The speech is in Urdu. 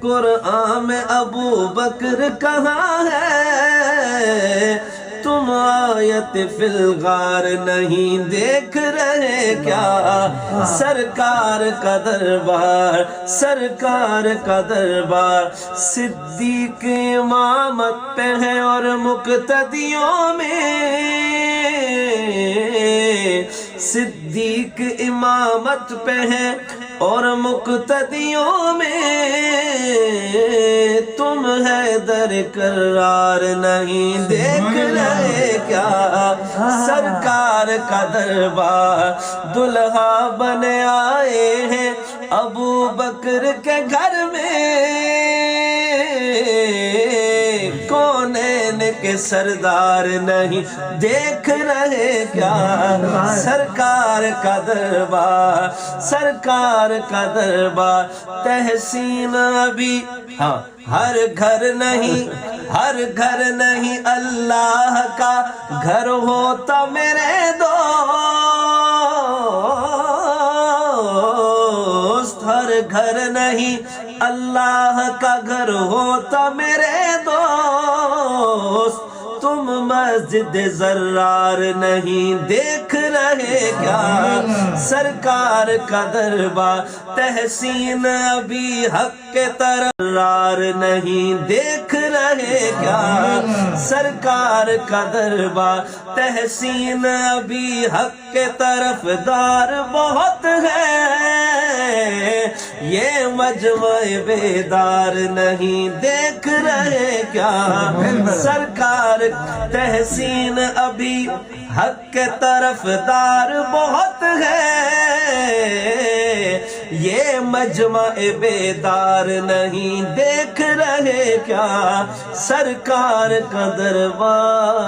قرآن میں ابو بکر کہاں ہے؟ تم آیت فی الغار نہیں دیکھ رہے کیا؟ سرکار کا دربار، سرکار کا دربار صدیق امامت پہ ہے اور مقتدیوں میں، صدیق امامت پہ ہے اور مقتدیوں میں، تم حیدر کرار نہیں دیکھ رہے کیا؟ سرکار کا دربار دلہا بنے آئے ہیں ابو بکر کے گھر میں، کونین کے سردار نہیں دیکھ رہے کیا؟ سرکار کا دربار، سرکار کا دربار تحسین ابھی ہاں ہر گھر نہیں، ہر گھر نہیں اللہ کا گھر ہوتا میرے دوست، ہر گھر نہیں اللہ کا گھر ہوتا میرے دوست، تم مسجد زرار نہیں دیکھ رہے کیا؟ سرکار کا دربار تحسین ابھی حق کے طرف نہیں دیکھ رہے کیا؟ سرکار کا دربار تحسین ابھی حق کے طرف دار بہت ہے، یہ مجمع بیدار نہیں دیکھ رہے کیا؟ سرکار تحسین ابھی حق کے طرف دار بہت ہے، یہ مجمع بیدار نہیں دیکھ رہے کیا؟ سرکار کا دربار